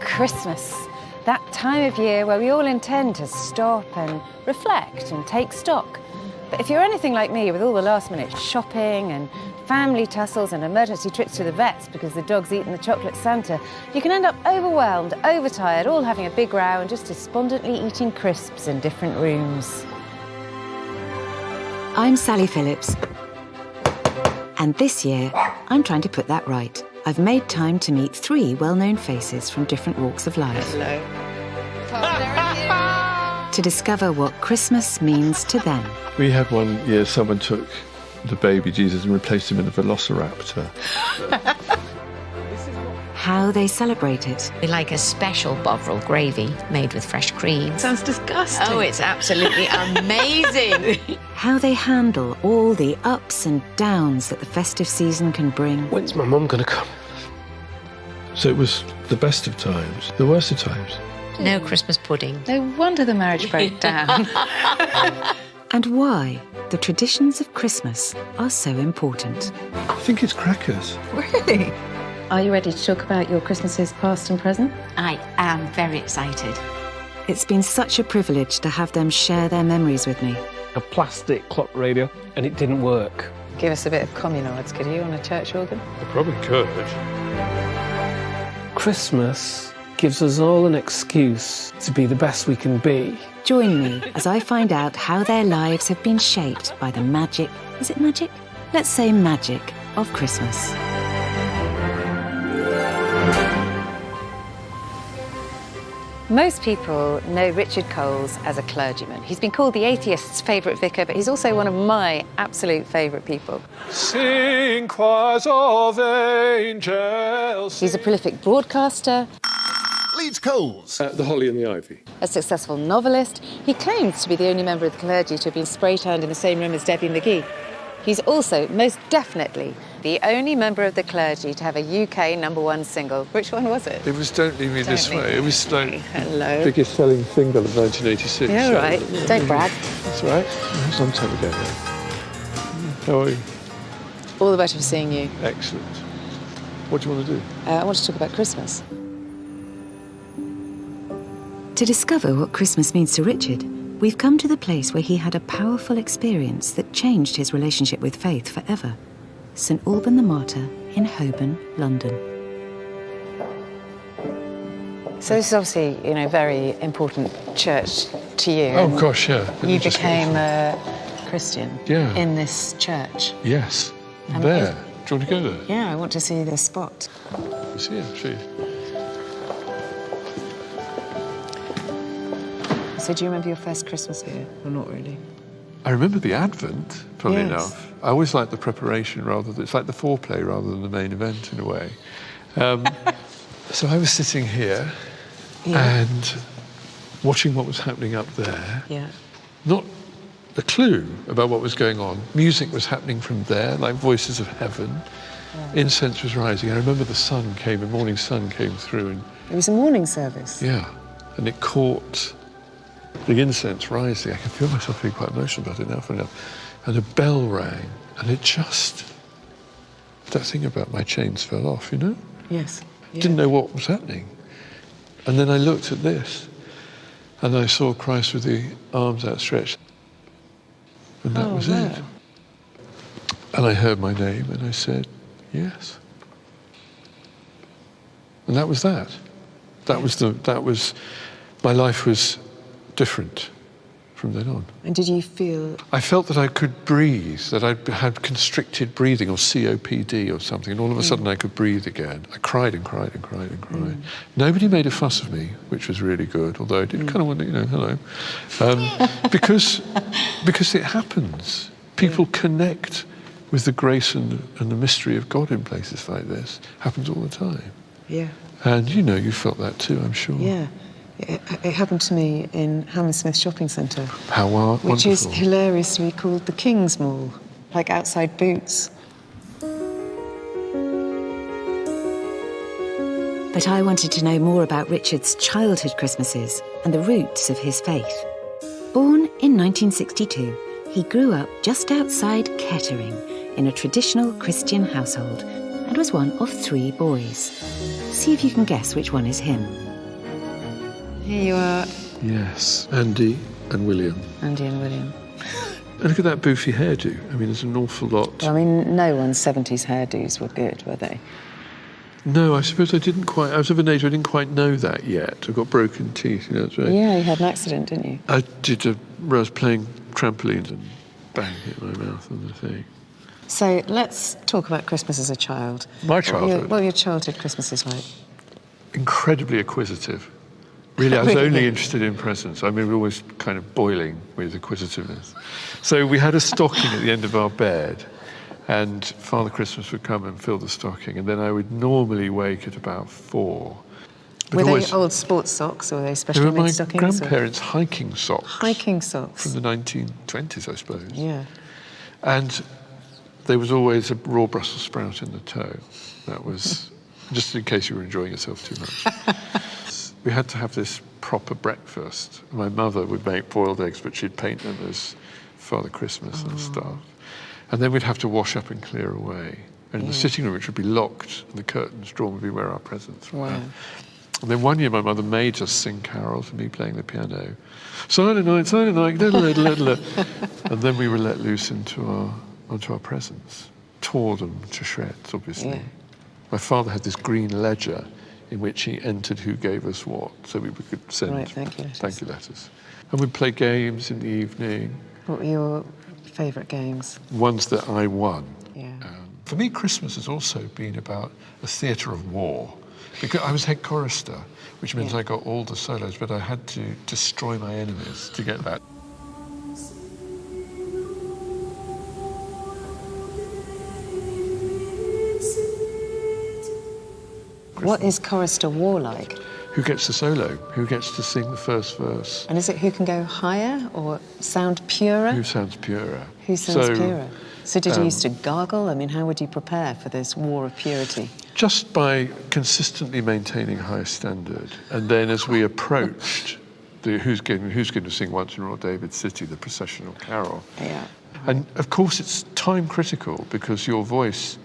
Christmas, that time of year where we all intend to stop and reflect and take stock. But if you're anything like me, with all the last-minute shopping and family tussles and emergency trips to the vets because the dog's eaten the chocolate Santa, you can end up overwhelmed, overtired, all having a big row and just despondently eating crisps in different rooms. I'm Sally Phillips, and this year I'm trying to put that right. I've made time to meet 3 well-known faces from different walks of life. Hello. To discover what Christmas means to them. We had one year someone took the baby Jesus and replaced him in a velociraptor. How they celebrate it. We like a special Bovril gravy made with fresh cream. Sounds disgusting. Oh, it's absolutely amazing. How they handle all the ups and downs that the festive season can bring. When's my mum going to come? So it was the best of times, the worst of times. No Christmas pudding. No wonder the marriage broke down. And why the traditions of Christmas are so important. I think it's crackers. Really? Are you ready to talk about your Christmases past and present? I am very excited. It's been such a privilege to have them share their memories with me. A plastic clock radio, and it didn't work. Give us a bit of communards, could you, on a church organ? I probably could. Christmas gives us all an excuse to be the best we can be. Join me as I find out how their lives have been shaped by the magic, is it magic? Let's say magic of Christmas. Most people know Richard Coles as a clergyman. He's been called the atheist's favourite vicar, but he's also one of my absolute favourite people. Sing choirs of angels. He's a prolific broadcaster, Leeds Coles. The Holly and the Ivy. a successful novelist. He claims to be the only member of the clergy to have been spray-tanned in the same room as Debbie McGee. He's also, most definitely, the only member of the clergy to have a UK #1 single. Which one was it? It was Don't Leave Me This Leave Way. Me It was like Hello. biggest selling single of 1986. Yeah, all right. Don't brag. That's all right. Some time ago now. How are you? All the better for seeing you. Excellent. What do you want to do? I want to talk about Christmas. To discover what Christmas means to Richard, we've come to the place where he had a powerful experience that changed his relationship with faith forever. St Alban the Martyr in Holborn, London. So this is obviously, you know, very important church to you. Oh, gosh, yeah. You became a Christian Yeah. in this church. Yes. And There. is- Do you want to go there? Yeah, I want to see the spot. See it, see. So do you remember your first Christmas here? Or not really? I remember the Advent, funnily Yes. enough. I always like the preparation it's like the foreplay rather than the main event in a way. So I was sitting here and watching what was happening up there. Yeah. Not a clue about what was going on. Music was happening from there, like voices of heaven. Yeah. Incense was rising. I remember the morning sun came through and... It was a morning service. Yeah, and it caught the incense rising. I can feel myself being quite emotional about it now, funny enough. And a bell rang, and it just... That thing about my chains fell off, you know? Yes. Yeah. Didn't know what was happening. And then I looked at this, and I saw Christ with the arms outstretched. And that was it. And I heard my name, and I said, yes. And that was that. My life was different from then on. And did you feel... I felt that I could breathe, that I had constricted breathing or COPD or something, and all of a sudden I could breathe again. I cried and cried and cried and cried. Nobody made a fuss of me, which was really good, although I did kind of want to, hello. Because it happens. People connect with the grace and the mystery of God in places like this. Happens all the time. Yeah. And you felt that too, I'm sure. Yeah. It happened to me in Hammersmith Shopping Centre. How wonderful. Which is hilariously called the King's Mall, like outside Boots. But I wanted to know more about Richard's childhood Christmases and the roots of his faith. Born in 1962, he grew up just outside Kettering in a traditional Christian household and was one of 3 boys. See if you can guess which one is him. Here you are, Yes, Andy and William. Andy and William. And look at that boofy hairdo. I mean, there's an awful lot. I mean, no one's 70s hairdos were good, were they? No, I suppose I didn't quite... I was of an age I didn't quite know that yet. I got broken teeth, that's right. Yeah, you had an accident, didn't you? I was playing trampolines and bang, hit my mouth on the thing. So let's talk about Christmas as a child. My childhood? What were your childhood Christmases like? Incredibly acquisitive. Really, I was only interested in presents. I mean, we were always kind of boiling with acquisitiveness. So we had a stocking at the end of our bed, and Father Christmas would come and fill the stocking, and then I would normally wake at about 4. But Were always, they old sports socks, or were they they specially were made my stockings? grandparents' hiking socks. Hiking socks. From the 1920s, I suppose. Yeah. And there was always a raw Brussels sprout in the toe. That was just in case you were enjoying yourself too much. We had to have this proper breakfast. My mother would make boiled eggs, but she'd paint them as Father Christmas and stuff. And then we'd have to wash up and clear away. And the sitting room, which would be locked, and the curtains drawn, would be where our presents were. Wow. And then one year my mother made us sing carols and me playing the piano. Silent night, and then we were let loose onto our presents. Tore them to shreds, obviously. Yeah. My father had this green ledger in which he entered who gave us what, so we could send thank you letters. And we'd play games in the evening. What were your favourite games? Ones that I won. Yeah. For me, Christmas has also been about a theatre of war. Because I was head chorister, which meant I got all the solos, but I had to destroy my enemies to get that. What is chorister war like? Who gets the solo? Who gets to sing the first verse? And is it who can go higher or sound purer? Who sounds purer? Who sounds purer? So did you used to gargle? I mean, how would you prepare for this war of purity? Just by consistently maintaining a high standard. And then as we approached who's going to sing Once in Royal David City, the processional carol. Yeah. And of course it's time critical because your voice,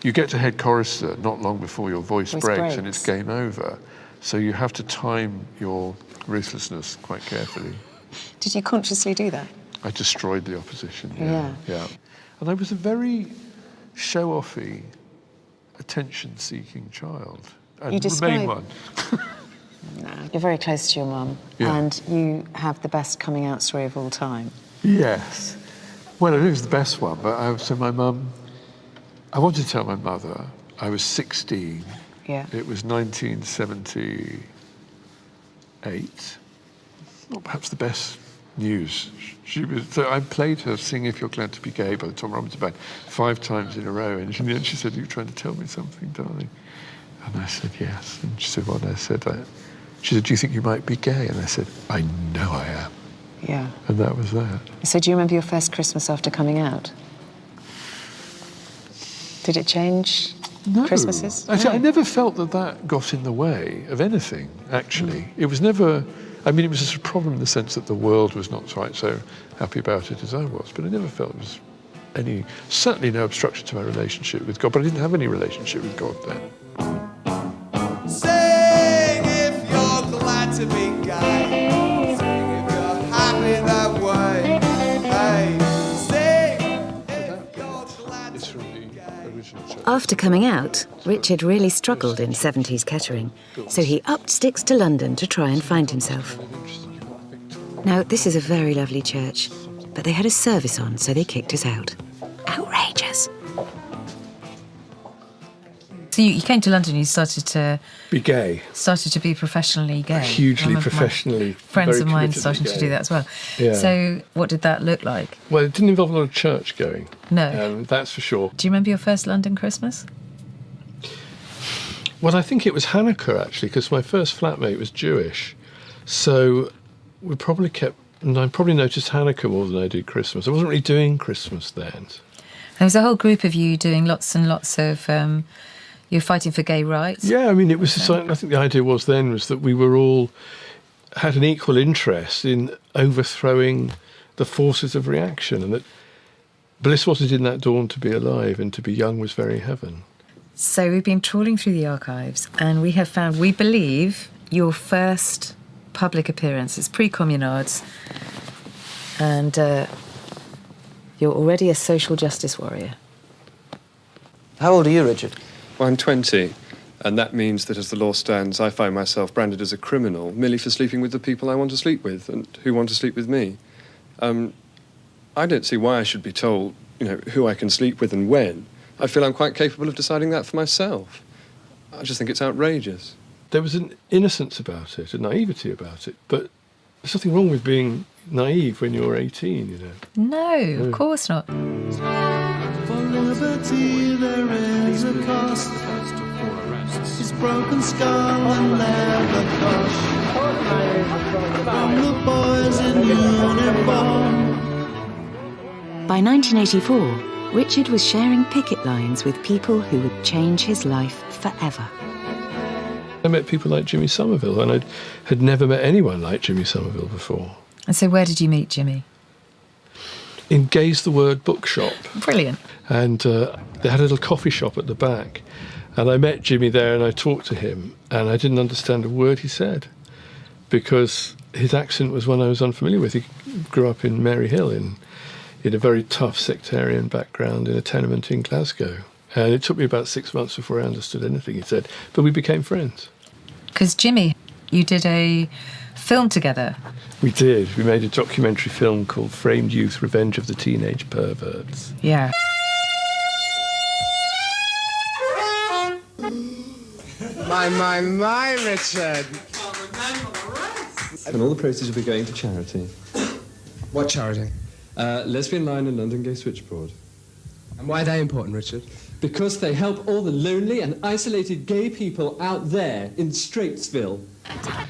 you get to head chorister not long before your voice breaks and it's game over. So you have to time your ruthlessness quite carefully. Did you consciously do that? I destroyed the opposition, Yeah. And I was a very show-offy, attention-seeking child. And You describe- remain one. You're very close to your mum, Yeah. and you have the best coming out story of all time. Yes. Well, I think it was the best one, but so my mum, I wanted to tell my mother, I was 16. Yeah. It was 1978. Not perhaps the best news. So I played her Sing If You're Glad to Be Gay by the Tom Robinson Band 5 times in a row, and in the end she said, "Are you trying to tell me something, darling?" And I said, "Yes." And she said, "What?" And I said, she said, "Do you think you might be gay?" And I said, "I know I am." Yeah. And that was that. So do you remember your first Christmas after coming out? Did it change Christmases? I never felt that got in the way of anything, actually. It was never... I mean, it was just a problem in the sense that the world was not quite so happy about it as I was, but I never felt it was certainly no obstruction to my relationship with God, but I didn't have any relationship with God then. Sing if you're glad to be gay. Sing if you're happy that way. Hey, sing if you're glad It's to from be the gay. original church. After coming out, Richard really struggled in 70s Kettering, so he upped sticks to London to try and find himself. Now, this is a very lovely church, but they had a service on, so they kicked us out. Outrageous. So you came to London, you started to Be professionally gay. Hugely I remember my professionally. friends very of mine committedly starting to gay. do that as well. Yeah. So what did that look like? Well, it didn't involve a lot of church going. No. That's for sure. Do you remember your first London Christmas? Well, I think it was Hanukkah, actually, because my first flatmate was Jewish. So we probably and I probably noticed Hanukkah more than I did Christmas. I wasn't really doing Christmas then. There was a whole group of you doing lots and lots of... you were fighting for gay rights. Yeah, I mean, it was. I think the idea was that we were all had an equal interest in overthrowing the forces of reaction, and that bliss wasn't in that dawn to be alive, and to be young was very heaven. So we've been trawling through the archives and we have found, we believe, your first public appearance. It's pre-communards and you're already a social justice warrior. How old are you, Richard? Well, I'm 20, and that means that as the law stands, I find myself branded as a criminal merely for sleeping with the people I want to sleep with and who want to sleep with me. I don't see why I should be told, who I can sleep with and when. I feel I'm quite capable of deciding that for myself. I just think it's outrageous. There was an innocence about it, a naivety about it, but there's nothing wrong with being naive when you're 18, No, of course not. For liberty there is a cost. His broken skull and leather plush. From the boys in uniform. By 1984, Richard was sharing picket lines with people who would change his life forever. I met people like Jimmy Somerville, and I had never met anyone like Jimmy Somerville before. And so where did you meet Jimmy? In Gaze the Word bookshop. Brilliant. And they had a little coffee shop at the back. And I met Jimmy there and I talked to him, and I didn't understand a word he said because his accent was one I was unfamiliar with. He grew up in Mary Hill in a very tough sectarian background in a tenement in Glasgow. And it took me about 6 months before I understood anything he said. But we became friends. Because Jimmy, you did a film together. We did. We made a documentary film called Framed Youth, Revenge of the Teenage Perverts. Yeah. My, Richard. And all the proceeds will be going to charity. What charity? Lesbian Line and London Gay Switchboard. And why are they important, Richard? Because they help all the lonely and isolated gay people out there in Straitsville.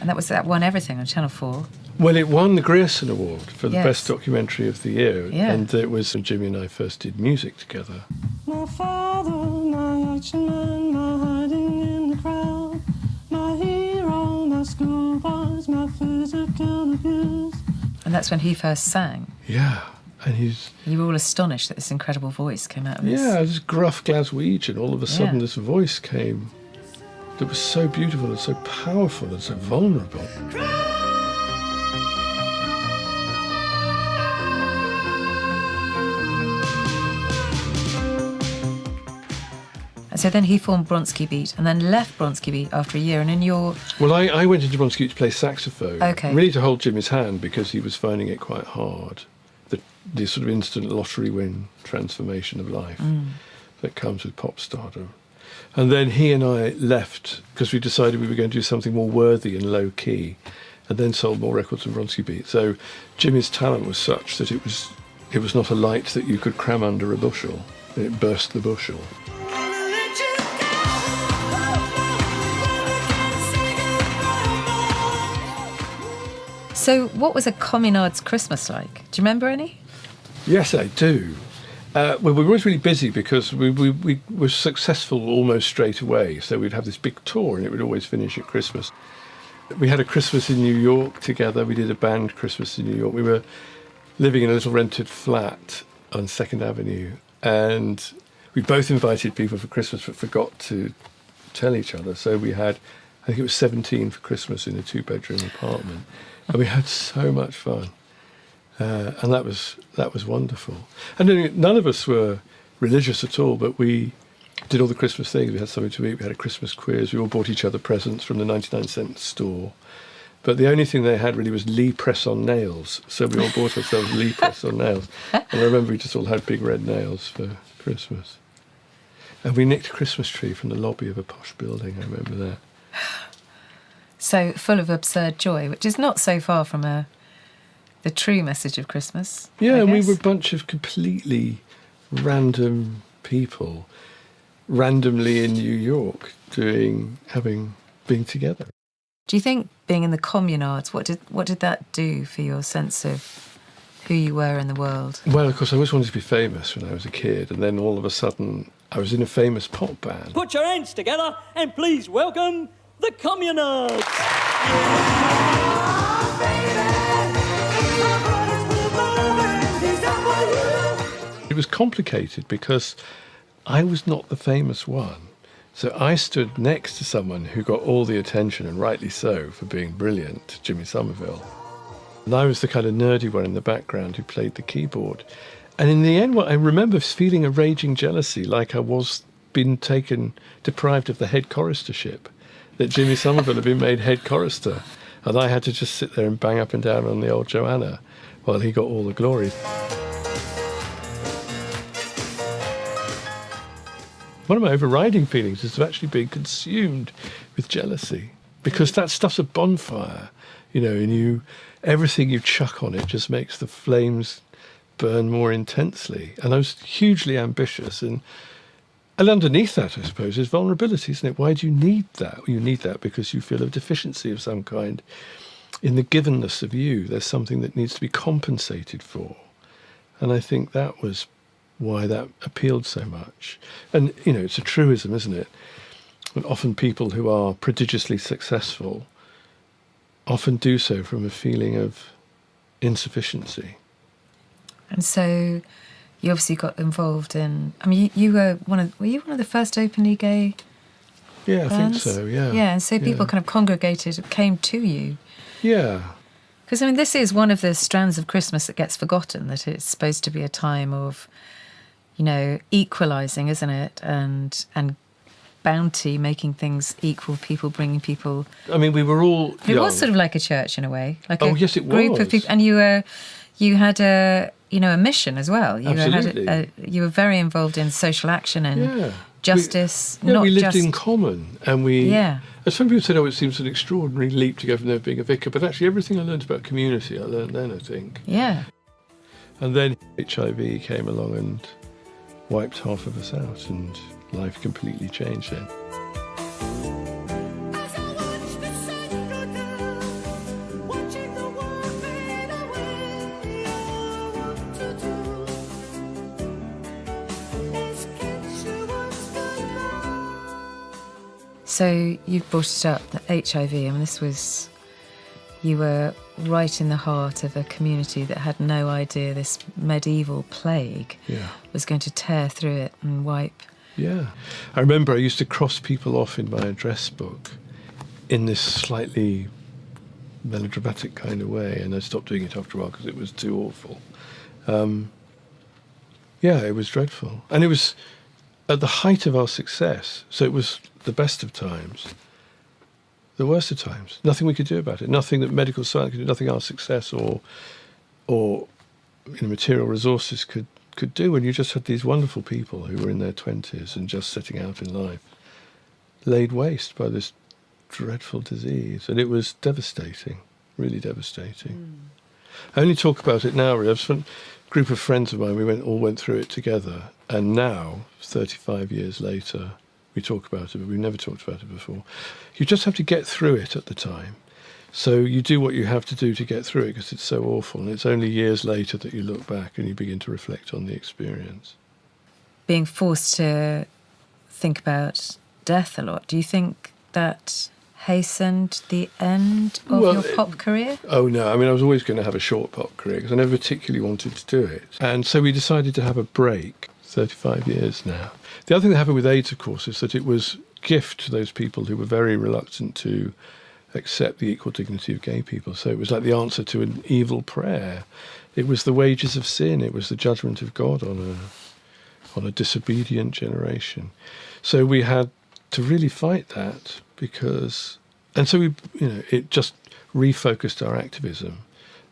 And that won everything on Channel 4. Well, it won the Grierson Award for the Yes. best documentary of the year. Yeah. And it was when Jimmy and I first did music together. My father, my action man, my hiding in the crowd, my hero, my schoolboys, my physical abuse. And that's when he first sang. Yeah. And he's... You were all astonished that this incredible voice came out of this. Yeah, this gruff Glaswegian. All of a sudden Yeah. this voice came that was so beautiful and so powerful and so vulnerable. And so then he formed Bronski Beat and then left Bronski Beat after a year. And in your... Well, I went into Bronski to play saxophone. Okay. Really to hold Jimmy's hand because he was finding it quite hard. The sort of instant lottery win transformation of life that comes with pop stardom. And then he and I left because we decided we were going to do something more worthy and low key, and then sold more records than Bronski Beat. So Jimmy's talent was such that it was not a light that you could cram under a bushel. It burst the bushel. So what was a communard's Christmas like? Do you remember any? Yes, I do. Well, we were always really busy because we were successful almost straight away. So we'd have this big tour and it would always finish at Christmas. We had a Christmas in New York together. We did a band Christmas in New York. We were living in a little rented flat on 2nd Avenue. And we both invited people for Christmas but forgot to tell each other. So we had, I think it was 17 for Christmas in a 2-bedroom apartment. And we had so much fun. And that was wonderful. And then none of us were religious at all, but we did all the Christmas things. We had something to eat. We had a Christmas quiz. We all bought each other presents from the 99-cent store. But the only thing they had really was Lee press-on nails. So we all bought ourselves Lee press-on nails. And I remember we just all had big red nails for Christmas. And we nicked a Christmas tree from the lobby of a posh building. I remember that. So full of absurd joy, which is not so far from the true message of Christmas. Yeah, I and we guess. were a bunch of completely random people, randomly in New York, being together. Do you think being in the communards, what did that do for your sense of who you were in the world? Well, of course, I always wanted to be famous when I was a kid, and then all of a sudden I was in a famous pop band. Put your hands together and please welcome the Communards. It was complicated because I was not the famous one, So I stood next to someone who got all the attention, and rightly so, for being brilliant, Jimmy Somerville. And I was the kind of nerdy one in the background who played the keyboard. And in the end, what I remember feeling a raging jealousy, like I was being deprived of the head choristership, that Jimmy Somerville had been made head chorister. And I had to just sit there and bang up and down on the old Joanna while he got all the glory. One of my overriding feelings is of actually being consumed with jealousy, because that stuff's a bonfire, and everything you chuck on it just makes the flames burn more intensely. And I was hugely ambitious, and underneath that, I suppose, is vulnerability, isn't it? Why do you need that? You need that because you feel a deficiency of some kind. In the givenness of you, there's something that needs to be compensated for. And I think that was why that appealed so much. And, it's a truism, isn't it? That often people who are prodigiously successful often do so from a feeling of insufficiency. And so you obviously got involved in... I mean, you were one of the first openly gay Yeah, bands? I think so, yeah. Yeah, and so people kind of congregated, came to you. Yeah. Because, I mean, this is one of the strands of Christmas that gets forgotten, that it's supposed to be a time of, equalising, isn't it? And bounty, making things equal, people bringing people... I mean, we were all young. It was sort of like a church in a way. Like yes, it group was. of people. And you had a mission as well. Absolutely. You were very involved in social action and justice. We lived in common, and we... Yeah. As some people said, it seems an extraordinary leap to go from there being a vicar, but actually everything I learned about community, I learned then, I think. Yeah. And then HIV came along and wiped half of us out, and life completely changed then. So you brought it up, the HIV. I mean, you were right in the heart of a community that had no idea this medieval plague was going to tear through it and wipe. Yeah. I remember I used to cross people off in my address book in this slightly melodramatic kind of way, and I stopped doing it after a while because it was too awful. It was dreadful. And it was at the height of our success, so it was the best of times, the worst of times. Nothing we could do about it. Nothing that medical science could do. Nothing our success or material resources could do. And you just had these wonderful people who were in their 20s and just setting out in life, laid waste by this dreadful disease. And it was devastating, really devastating. I only talk about it now, really. A group of friends of mine, we all went through it together. And now, 35 years later, we talk about it, but we've never talked about it before. You just have to get through it at the time. So you do what you have to do to get through it because it's so awful. And it's only years later that you look back and you begin to reflect on the experience. Being forced to think about death a lot, do you think that hastened the end of your pop career? Oh, no. I mean, I was always going to have a short pop career because I never particularly wanted to do it. And so we decided to have a break, 35 years now. The other thing that happened with AIDS, of course, is that it was a gift to those people who were very reluctant to accept the equal dignity of gay people. So it was like the answer to an evil prayer. It was the wages of sin. It was the judgment of God on a disobedient generation. So we had to really fight that and so it just refocused our activism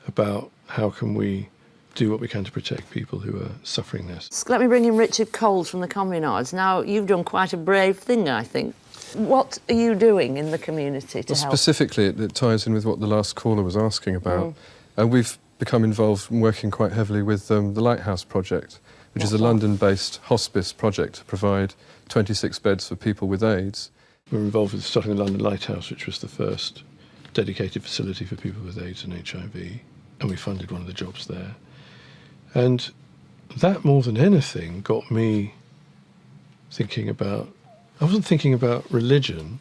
about how can we do what we can to protect people who are suffering this. Let me bring in Richard Coles from the Communards. Now, you've done quite a brave thing, I think. What are you doing in the community to help? Specifically, it ties in with what the last caller was asking about. And we've become involved and working quite heavily with the Lighthouse Project, which is a London-based hospice project to provide 26 beds for people with AIDS. We were involved with starting the London Lighthouse, which was the first dedicated facility for people with AIDS and HIV, and we funded one of the jobs there. And that, more than anything, got me thinking about... I wasn't thinking about religion.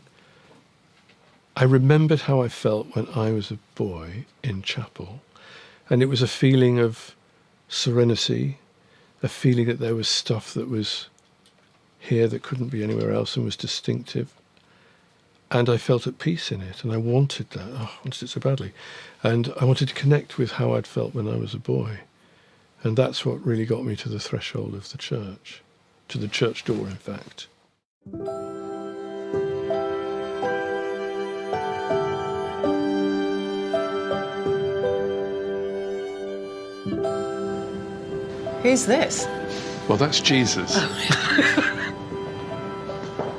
I remembered how I felt when I was a boy in chapel, and it was a feeling of serenity, a feeling that there was stuff that was here that couldn't be anywhere else and was distinctive. And I felt at peace in it, and I wanted that. Oh, I wanted it so badly. And I wanted to connect with how I'd felt when I was a boy. And that's what really got me to the threshold of the church, to the church door, in fact. Who's this? Well, that's Jesus.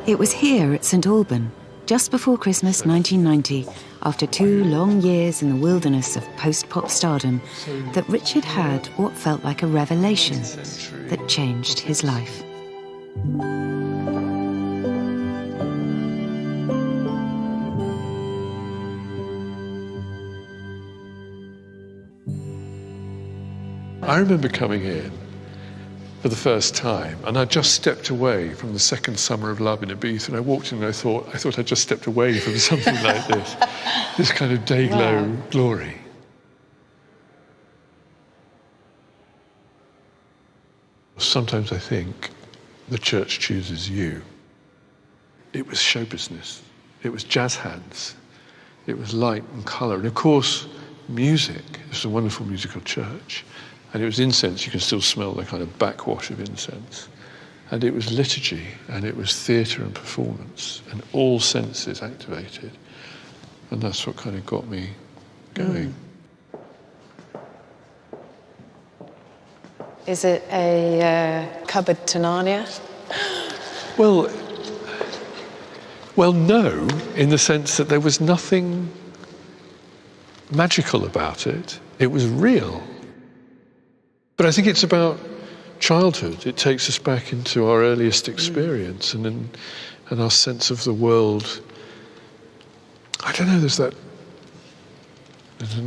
It was here at St Alban, just before Christmas 1990, after 2 long years in the wilderness of post-pop stardom, that Richard had what felt like a revelation that changed his life. I remember coming in for the first time, and I just stepped away from the second summer of love in Ibiza, and I walked in and I thought I'd just stepped away from something like this kind of day-glow glory. Sometimes I think the church chooses you. It was show business, it was jazz hands, it was light and colour, and of course music. It's a wonderful musical church. And it was incense. You can still smell the kind of backwash of incense. And it was liturgy, and it was theatre and performance, and all senses activated. And that's what kind of got me going. Is it a cupboard to Narnia? Well, no, in the sense that there was nothing magical about it. It was real. But I think it's about childhood. It takes us back into our earliest experience and our sense of the world. I don't know, there's the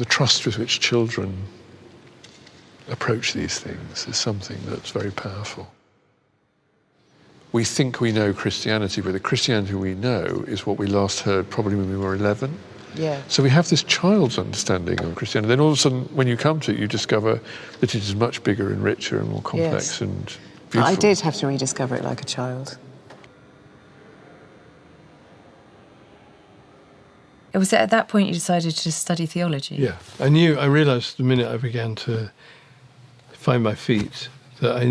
trust with which children approach these things is something that's very powerful. We think we know Christianity, but the Christianity we know is what we last heard probably when we were 11. Yeah. So we have this child's understanding of Christianity. Then all of a sudden, when you come to it, you discover that it is much bigger and richer and more complex and beautiful. I did have to rediscover it like a child. Was it at that point you decided to study theology? Yeah. I realised the minute I began to find my feet that I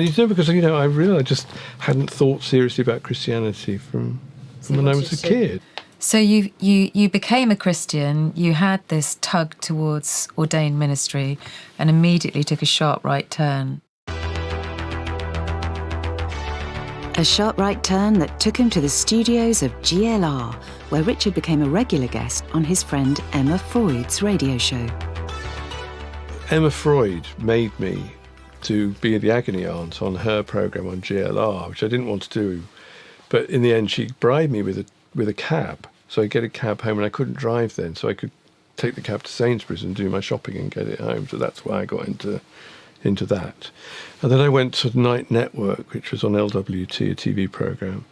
need to know, because, I realised I just hadn't thought seriously about Christianity from when I was a kid. So you became a Christian, you had this tug towards ordained ministry and immediately took a sharp right turn. A sharp right turn that took him to the studios of GLR, where Richard became a regular guest on his friend Emma Freud's radio show. Emma Freud made me to be the agony aunt on her programme on GLR, which I didn't want to do. But in the end, she bribed me with a cab. So I get a cab home, and I couldn't drive then, so I could take the cab to Sainsbury's and do my shopping and get it home. So that's why I got into that. And then I went to Night Network, which was on LWT, a TV programme.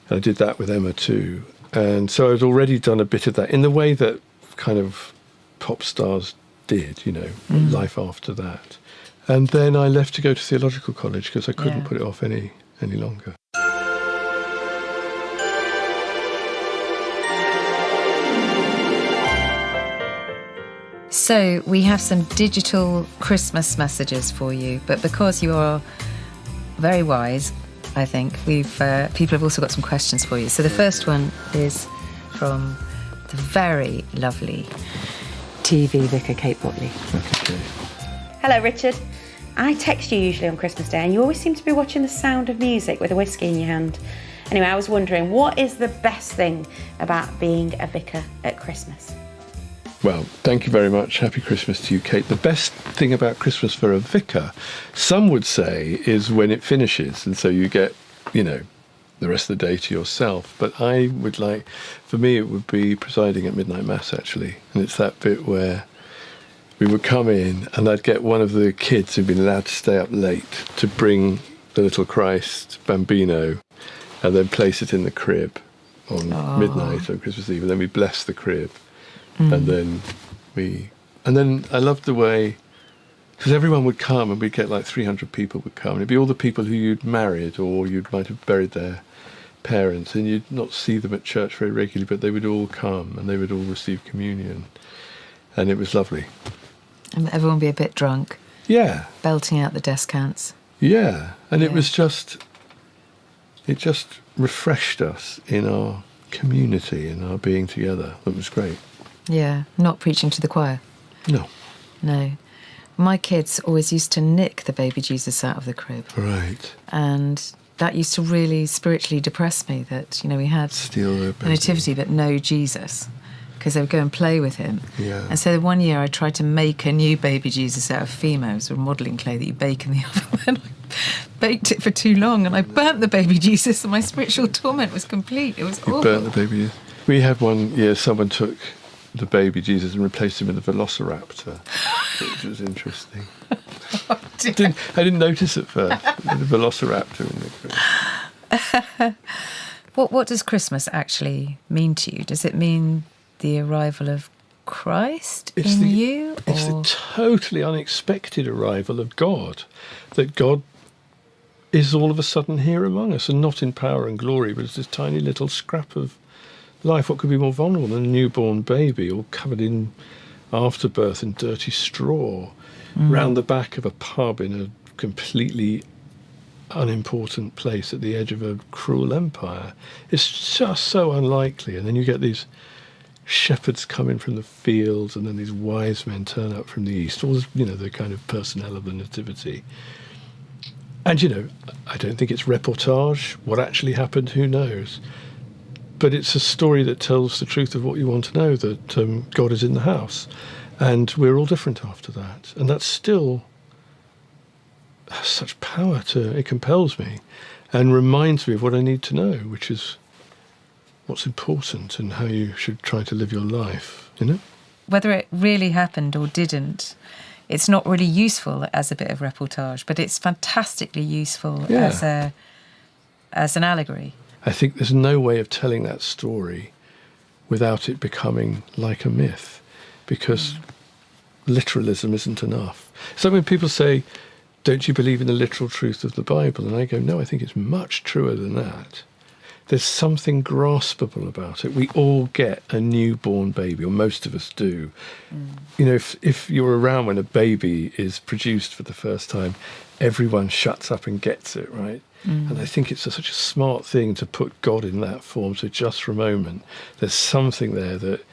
And I did that with Emma too. And so I'd already done a bit of that in the way that kind of pop stars did, life after that. And then I left to go to theological college because I couldn't put it off any longer. So we have some digital Christmas messages for you, but because you are very wise, I think, people have also got some questions for you. So the first one is from the very lovely TV vicar Kate Botley. Okay. Hello, Richard. I text you usually on Christmas Day, and you always seem to be watching The Sound of Music with a whiskey in your hand. Anyway, I was wondering, what is the best thing about being a vicar at Christmas? Well, thank you very much. Happy Christmas to you, Kate. The best thing about Christmas for a vicar, some would say, is when it finishes, and so you get, the rest of the day to yourself. But I would for me, it would be presiding at midnight mass, actually. And it's that bit where we would come in and I'd get one of the kids who'd been allowed to stay up late to bring the little Christ Bambino and then place it in the crib on midnight on Christmas Eve, and then we bless the crib. And then I loved the way Because everyone would come, and we'd get like 300 people would come. And it'd be all the people who you'd married or you might have buried their parents, and you'd not see them at church very regularly, but they would all come and they would all receive communion. And it was lovely. And everyone would be a bit drunk. Yeah. Belting out the descants. Yeah. And it just refreshed us in our community, in our being together. It was great. Yeah. Not preaching to the choir. No. No. My kids always used to nick the baby Jesus out of the crib. Right. And that used to really spiritually depress me, that, you know, we had a nativity but no Jesus, because they would go and play with him. Yeah. And so one year I tried to make a new baby Jesus out of Fimo, sort of modelling clay that you bake in the oven. And I baked it for too long and I burnt the baby Jesus, and my spiritual torment was complete. It was awful. You burnt the baby Jesus. We had one year someone took the baby Jesus and replaced him with a velociraptor, which was interesting. Oh, I didn't notice at first. The velociraptor in the What does Christmas actually mean to you? Does it mean the arrival of Christ in you? It's the totally unexpected arrival of God, that God is all of a sudden here among us, and not in power and glory, but as this tiny little scrap of life. What could be more vulnerable than a newborn baby, all covered in afterbirth and dirty straw, round the back of a pub in a completely unimportant place at the edge of a cruel empire? It's just so unlikely. And then you get these shepherds come in from the fields, and then these wise men turn up from the east, all, you know, the kind of personnel of the nativity. And, you know, I don't think it's reportage. What actually happened, who knows? But it's a story that tells the truth of what you want to know, that God is in the house. And we're all different after that. And that still has such power it compels me and reminds me of what I need to know, which is what's important and how you should try to live your life, you know? Whether it really happened or didn't, it's not really useful as a bit of reportage, but it's fantastically useful as an allegory. I think there's no way of telling that story without it becoming like a myth, because literalism isn't enough. So when people say, don't you believe in the literal truth of the Bible? And I go, no, I think it's much truer than that. There's something graspable about it. We all get a newborn baby, or most of us do. You know, if you're around when a baby is produced for the first time, everyone shuts up and gets it, right? And I think it's such a smart thing to put God in that form. So just for a moment, there's something there that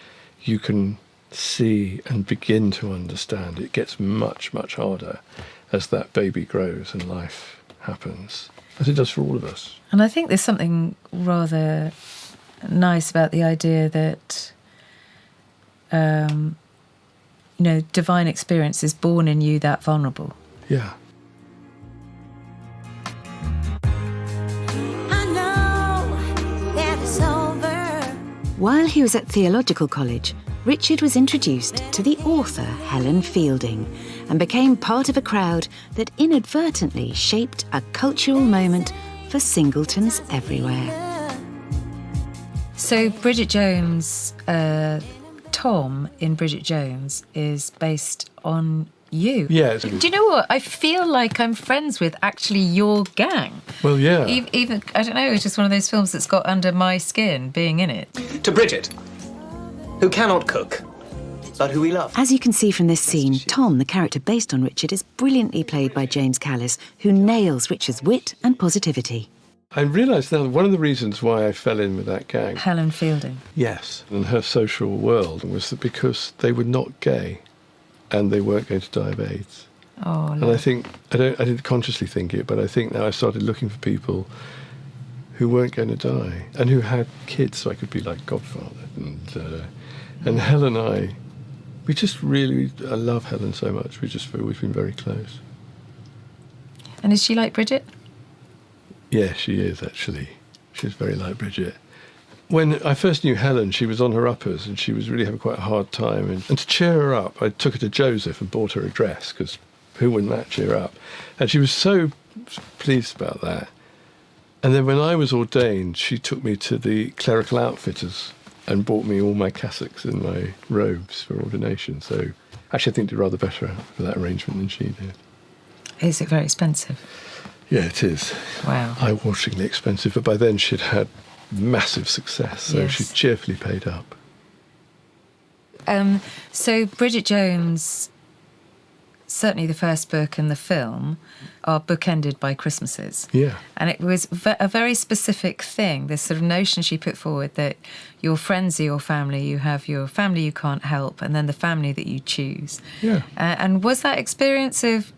you can see and begin to understand. It gets much, much harder as that baby grows and life happens, as it does for all of us. And I think there's something rather nice about the idea that, you know, divine experience is born in you that vulnerable. Yeah. While he was at theological college, Richard was introduced to the author Helen Fielding and became part of a crowd that inadvertently shaped a cultural moment for singletons everywhere. So Bridget Jones, Tom in Bridget Jones is based on you. Yeah. Do you know what? I feel like I'm friends with actually your gang. Well, yeah. Even I don't know, it's just one of those films that's got under my skin being in it. To Bridget, who cannot cook, but who we love. As you can see from this scene, Tom, the character based on Richard, is brilliantly played by James Callis, who nails Richard's wit and positivity. I realise now one of the reasons why I fell in with that gang, Helen Fielding. yes, and her social world, was that because they were not gay and they weren't going to die of AIDS. Oh, and I think, I didn't consciously think it, but I think now I started looking for people who weren't going to die and who had kids, so I could be like Godfather. And Helen and I, I love Helen so much. We've always been very close. And is she like Bridget? Yeah, she is, actually. She's very like Bridget. When I first knew Helen, she was on her uppers and she was really having quite a hard time. And to cheer her up, I took her to Joseph and bought her a dress, because who wouldn't that cheer her up? And she was so pleased about that. And then when I was ordained, she took me to the clerical outfitters and bought me all my cassocks and my robes for ordination. So Actually, I think did rather better for that arrangement than she did. Is it very expensive? Yeah, it is. Wow. Eye-wateringly expensive, but by then she'd had massive success, so Yes. she cheerfully paid up. So Bridget Jones, certainly the first book and the film, are bookended by Christmases. Yeah. And it was a very specific thing, this sort of notion she put forward that your friends are your family, you have your family you can't help, and then the family that you choose. Yeah. And was that experience of,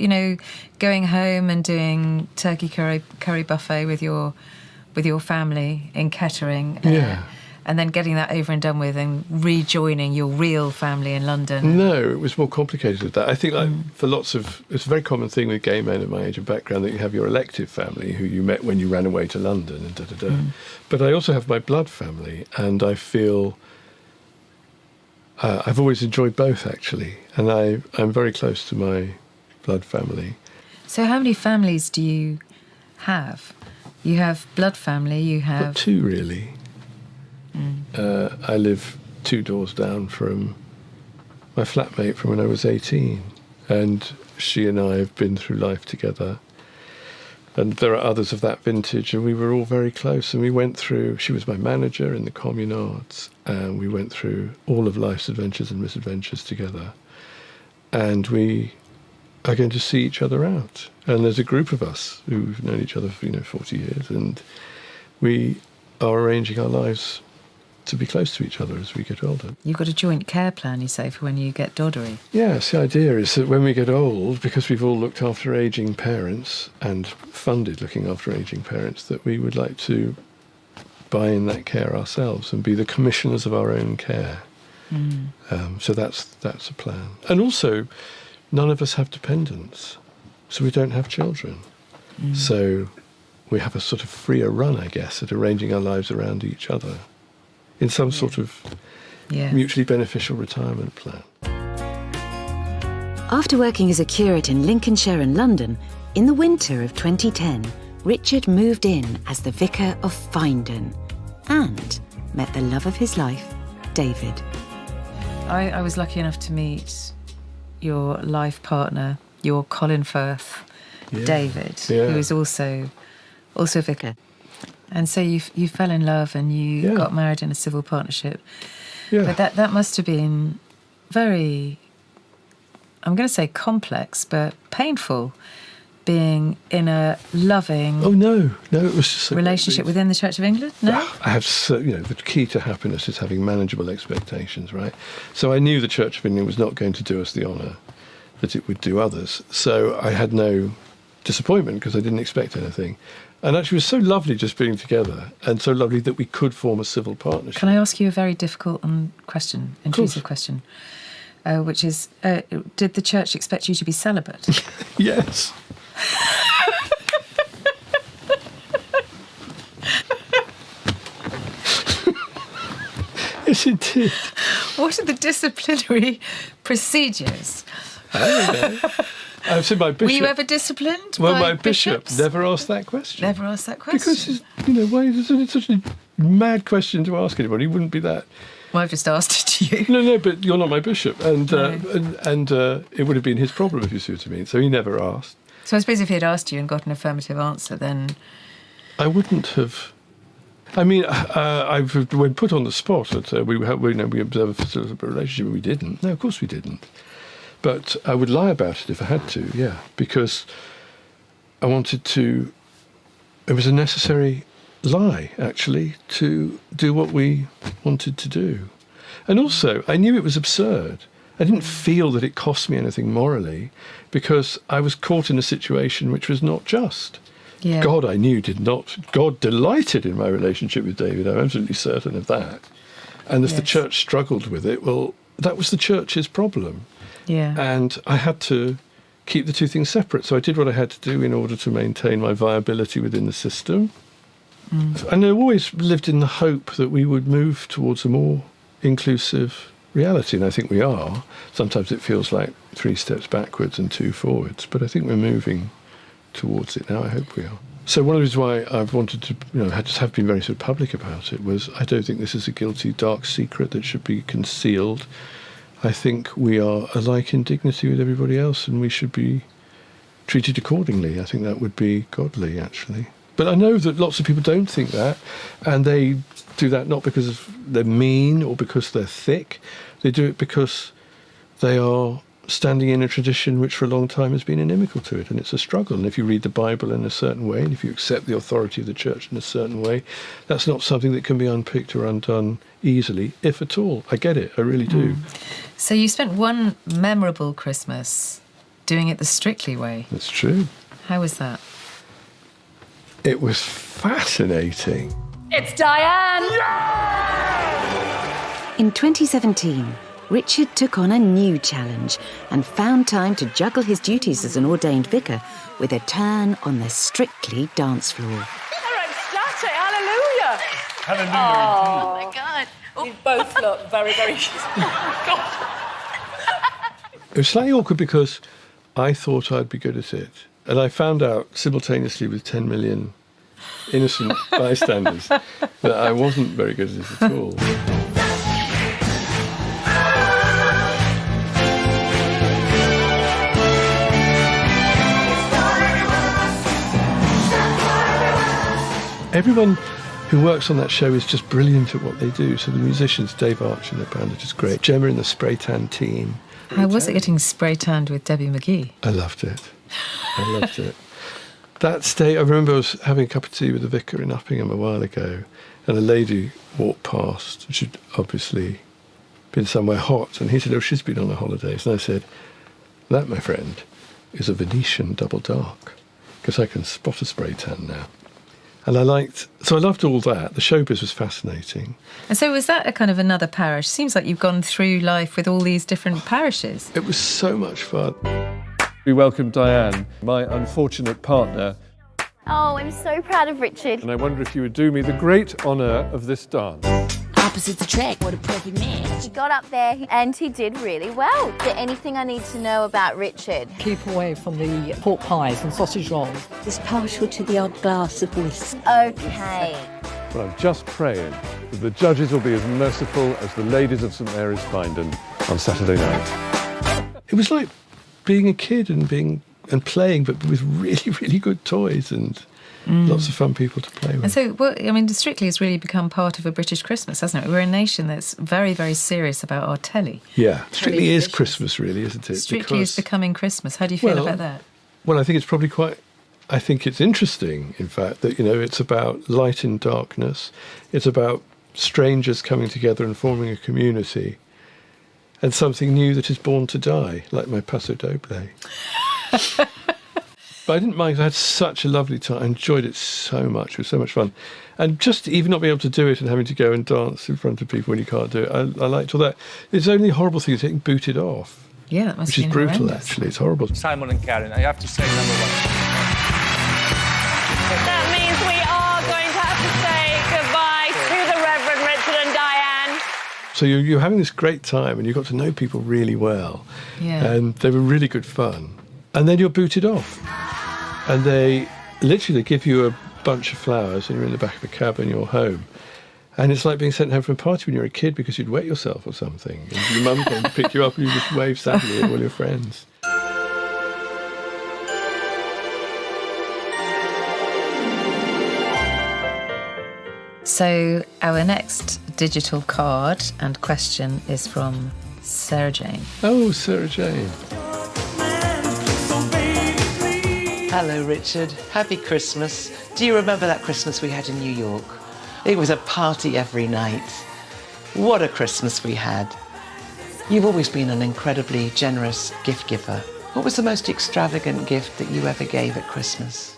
going home and doing turkey curry buffet with your family in Kettering? Yeah. And then getting that over and done with and rejoining your real family in London? No, it was more complicated than that. I think for lots of... It's a very common thing with gay men of my age and background that you have your elective family who you met when you ran away to London and da-da-da. But I also have my blood family, and I feel... I've always enjoyed both, actually. And I'm very close to my blood family. So how many families do you have? You have blood family, you have... Got two, really. I live 2 doors down from my flatmate from when I was 18, and she and I have been through life together. And there are others of that vintage, and we were all very close. And we went through... She was my manager in the communards, and we went through all of life's adventures and misadventures together. And we are going to see each other out. And there's a group of us who've known each other for 40 years, and we are arranging our lives to be close to each other as we get older. You've got a joint care plan, you say, for when you get doddery. Yes, the idea is that when we get old, because we've all looked after ageing parents and funded looking after ageing parents, that we would like to buy in that care ourselves and be the commissioners of our own care. So that's a plan. And also, none of us have dependents, so we don't have children. So we have a sort of freer run, I guess, at arranging our lives around each other in some sort of mutually beneficial retirement plan. After working as a curate in Lincolnshire and London, in the winter of 2010, Richard moved in as the vicar of Findon and met the love of his life, David. I was lucky enough to meet your life partner, your Colin Firth, David, who is also a vicar. And so you fell in love and you got married in a civil partnership. Yeah. But that must have been very, I'm going to say complex, but painful, being in a loving... Oh, no, it was just... relationship within the Church of England? No? I have, the key to happiness is having manageable expectations, right? So I knew the Church of England was not going to do us the honour that it would do others. So I had no disappointment because I didn't expect anything. And actually, it was so lovely just being together, and so lovely that we could form a civil partnership. Can I ask you a very difficult intrusive question, which is, did the church expect you to be celibate? Yes. Yes, it did. What are the disciplinary procedures? I don't know. I've said my bishop... Were you ever disciplined Well, by my bishop bishops? never asked that question. Never asked that question? Because, why is it such a mad question to ask anybody? He wouldn't be that... Well, I've just asked it to you. No, but you're not my bishop. And it would have been his problem, if you see what I mean. So he never asked. So I suppose if he had asked you and got an affirmative answer, then... I wouldn't have... I mean, when put on the spot, we observe a relationship, we didn't. No, of course we didn't. But I would lie about it if I had to, yeah, because I wanted to... It was a necessary lie, actually, to do what we wanted to do. And also, I knew it was absurd. I didn't feel that it cost me anything morally because I was caught in a situation which was not just. Yeah. God, I knew, did not. God delighted in my relationship with David. I'm absolutely certain of that. And if the church struggled with it, well, that was the church's problem. Yeah. And I had to keep the two things separate. So I did what I had to do in order to maintain my viability within the system. And I always lived in the hope that we would move towards a more inclusive reality. And I think we are. Sometimes it feels like 3 steps backwards and 2 forwards. But I think we're moving towards it now. I hope we are. So one of the reasons why I've wanted to, have been very sort of public about it was I don't think this is a guilty, dark secret that should be concealed. I think we are alike in dignity with everybody else, and we should be treated accordingly. I think that would be godly, actually. But I know that lots of people don't think that, and they do that not because they're mean or because they're thick. They do it because they are standing in a tradition which for a long time has been inimical to it, and it's a struggle. And if you read the Bible in a certain way, and if you accept the authority of the church in a certain way, that's not something that can be unpicked or undone easily, if at all. I get it, I really do. So you spent one memorable Christmas doing it the Strictly way. That's true. How was that? It was fascinating. It's Diane! In 2017, Richard took on a new challenge and found time to juggle his duties as an ordained vicar with a turn on the Strictly dance floor. I'm ecstatic, hallelujah! Hallelujah. Oh my God. You both look very, very... It was slightly awkward because I thought I'd be good at it. And I found out simultaneously with 10 million innocent bystanders that I wasn't very good at it at all. Everyone who works on that show is just brilliant at what they do. So the musicians, Dave Arch and the band are just great. Gemma and the spray tan team. How was it getting spray tanned with Debbie McGee? I loved it. I loved it. That day, I remember I was having a cup of tea with the vicar in Uppingham a while ago, and a lady walked past, and she'd obviously been somewhere hot, and he said, oh, she's been on her holidays. And I said, that, my friend, is a Venetian double dark, because I can spot a spray tan now. And I loved all that. The showbiz was fascinating. And so was that a kind of another parish? Seems like you've gone through life with all these different parishes. It was so much fun. We welcome Diane, my unfortunate partner. Oh, I'm so proud of Richard. And I wonder if you would do me the great honour of this dance. Opposites attract, what a perfect match. He got up there and he did really well. Is there anything I need to know about Richard? Keep away from the pork pies and sausage rolls. He's partial to the odd glass of whiskey. Okay. Well, I'm just praying that the judges will be as merciful as the ladies of St Mary's Findon on Saturday night. It was like being a kid and playing, but with really, really good toys and lots of fun people to play with. And so, well, I mean, Strictly has really become part of a British Christmas, hasn't it? We're a nation that's very, very serious about our telly. Yeah, Strictly is Christmas, really, isn't it? Strictly is becoming Christmas. How do you feel about that? Well, I think it's probably I think it's interesting, in fact, that, it's about light in darkness. It's about strangers coming together and forming a community, and something new that is born to die, like my Paso Doble. But I didn't mind. I had such a lovely time. I enjoyed it so much. It was so much fun. And just even not being able to do it and having to go and dance in front of people when you can't do it, I liked all that. It's only a horrible thing is getting booted off. Yeah, that must which be is brutal, horrendous. actually. It's horrible. Simon and Karen, I have to say number one. That means we are going to have to say goodbye to the Reverend Richard and Diane. So you're having this great time and you got to know people really well. Yeah. And they were really good fun. And then you're booted off. And they give you a bunch of flowers and you're in the back of a cab and you're home. And it's like being sent home from a party when you're a kid because you'd wet yourself or something. And your mum came to pick you up and you just wave sadly at all your friends. So our next digital card and question is from Sarah Jane. Oh, Sarah Jane. Hello, Richard. Happy Christmas. Do you remember that Christmas we had in New York? It was a party every night. What a Christmas we had. You've always been an incredibly generous gift giver. What was the most extravagant gift that you ever gave at Christmas?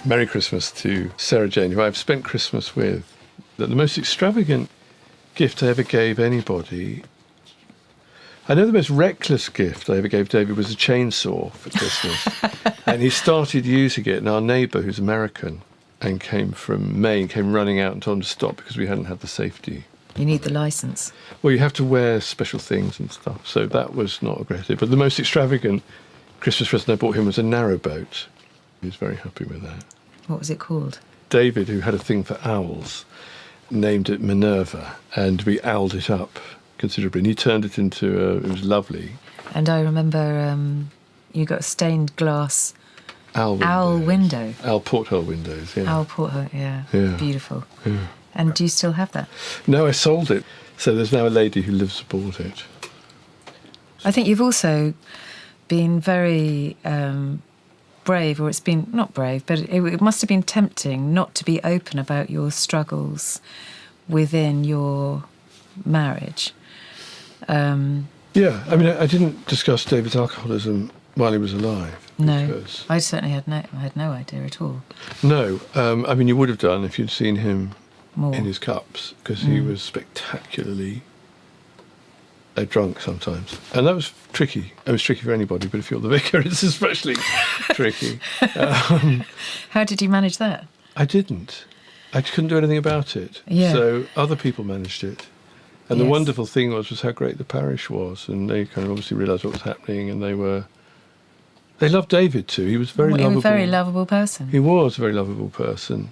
Merry Christmas to Sarah Jane, who I've spent Christmas with. The most extravagant gift I ever gave anybody... I know the most reckless gift I ever gave David was a chainsaw for Christmas. And he started using it, and our neighbour, who's American and came from Maine, came running out and told him to stop because we hadn't had the safety. You need the licence. Well, you have to wear special things and stuff, so that was not a great idea. But the most extravagant Christmas present I bought him was a narrowboat. He was very happy with that. What was it called? David, who had a thing for owls, named it Minerva, and we owled it up considerably. And he turned it into, it was lovely. And I remember you got a stained glass Owl window. Owl porthole windows, yeah. Owl porthole, yeah. Beautiful. Yeah. And do you still have that? No, I sold it. So there's now a lady who lives aboard it. I think you've also been very brave, or it's been, not brave, but it must have been tempting not to be open about your struggles within your marriage. Yeah, I mean, I didn't discuss David's alcoholism while he was alive. No, I certainly had no idea at all. No, I mean, you would have done if you'd seen him More. in his cups, because he was spectacularly drunk sometimes. And that was tricky. It was tricky for anybody, but if you're the vicar, it's especially tricky. How did you manage that? I didn't. I couldn't do anything about it. Yeah. So other people managed it. And the wonderful thing was how great the parish was, and they kind of obviously realised what was happening, and they loved David too. He was very lovable. He was a very lovable person. He was a very lovable person.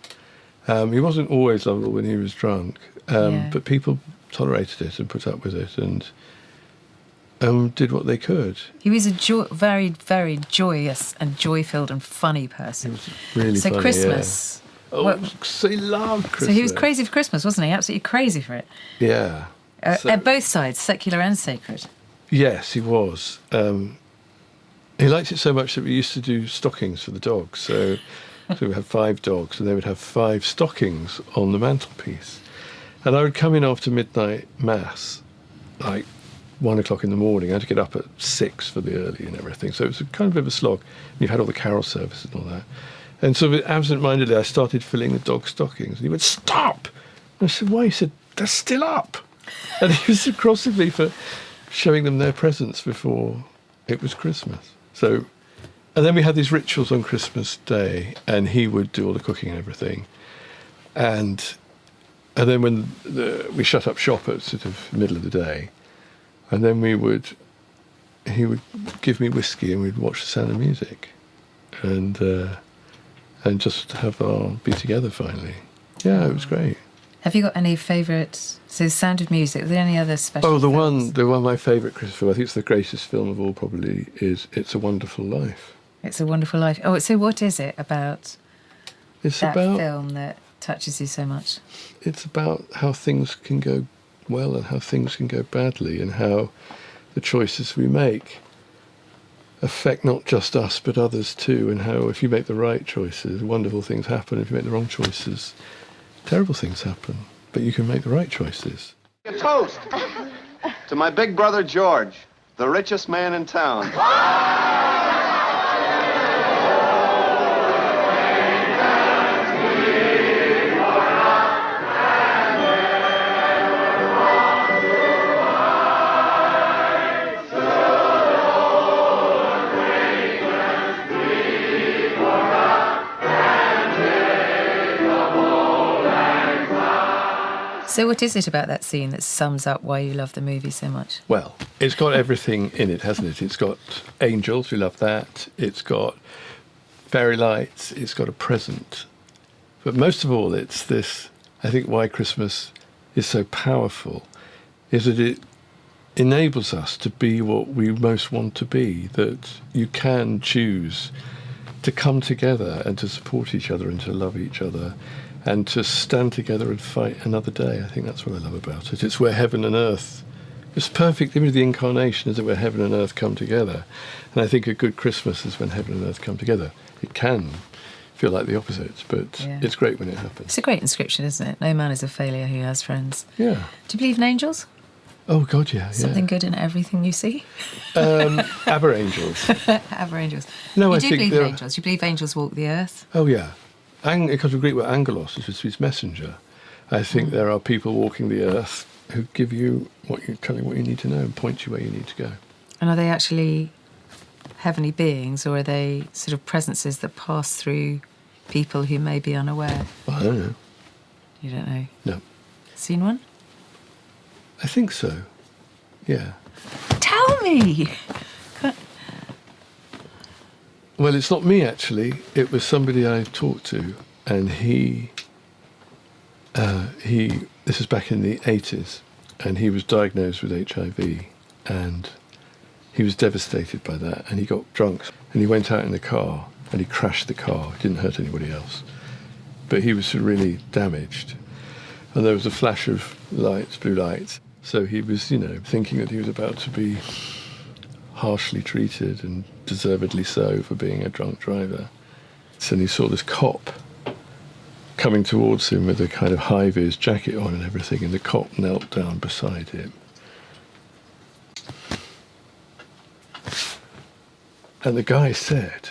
He wasn't always lovable when he was drunk, but people tolerated it and put up with it and did what they could. He was a very, very joyous and joy-filled and funny person. He was really funny, Christmas... Yeah. Oh, so he loved Christmas. So he was crazy for Christmas, wasn't he? Absolutely crazy for it. Yeah. At both sides, secular and sacred. Yes, he was. He liked it so much that we used to do stockings for the dogs. So we had 5 dogs, and they would have 5 stockings on the mantelpiece. And I would come in after midnight mass, like 1 o'clock in the morning. I had to get up at 6 for the early and everything. So it was kind of a bit of a slog. And you had all the carol services and all that. And so absent-mindedly, I started filling the dog stockings. And he went, "Stop!" And I said, "Why?" He said, "They're still up." And he was cross with me for showing them their presents before it was Christmas. So, and then we had these rituals on Christmas Day, and he would do all the cooking and everything. And then when we shut up shop at sort of middle of the day, and then he would give me whiskey, and we'd watch The Sound of Music, and just be together finally. Yeah, it was great. Have you got any favourite? So, Sound of Music. Are there any other special? Oh, the one my favourite Christmas film. I think it's the greatest film of all. Probably is "It's a Wonderful Life." It's a Wonderful Life. Oh, so what is it about? It's that about film that touches you so much. It's about how things can go well and how things can go badly, and how the choices we make affect not just us but others too, and how if you make the right choices, wonderful things happen. If you make the wrong choices, terrible things happen. But you can make the right choices. A toast to my big brother George, the richest man in town. So what is it about that scene that sums up why you love the movie so much? Well, it's got everything in it, hasn't it? It's got angels, we love that. It's got fairy lights, it's got a present. But most of all, it's this, I think why Christmas is so powerful, is that it enables us to be what we most want to be, that you can choose to come together and to support each other and to love each other and to stand together and fight another day. I think that's what I love about it. It's where heaven and earth, it's perfect image of the incarnation, is it, where heaven and earth come together. And I think a good Christmas is when heaven and earth come together. It can feel like the opposite, but it's great when it happens. It's a great inscription, isn't it? No man is a failure who has friends. Yeah. Do you believe in angels? Oh, God, yeah. Something good in everything you see? Aber angels. Aber angels. No, you I do think believe in angels. You believe angels walk the earth? Oh, yeah. It comes from Greek word angelos, which means messenger. I think there are people walking the earth who give you tell you what you need to know and point you where you need to go. And are they actually heavenly beings, or are they sort of presences that pass through people who may be unaware? Well, I don't know. You don't know? No. Seen one? I think so. Yeah. Tell me! Well, it's not me, actually. It was somebody I talked to, and he this is back in the 80s, and he was diagnosed with HIV, and he was devastated by that, and he got drunk, and he went out in the car, and he crashed the car. He didn't hurt anybody else, but he was really damaged, and there was a flash of lights, blue lights, so he was, thinking that he was about to be harshly treated, and deservedly so, for being a drunk driver. So he saw this cop coming towards him with a kind of high-vis jacket on and everything, and the cop knelt down beside him. And the guy said,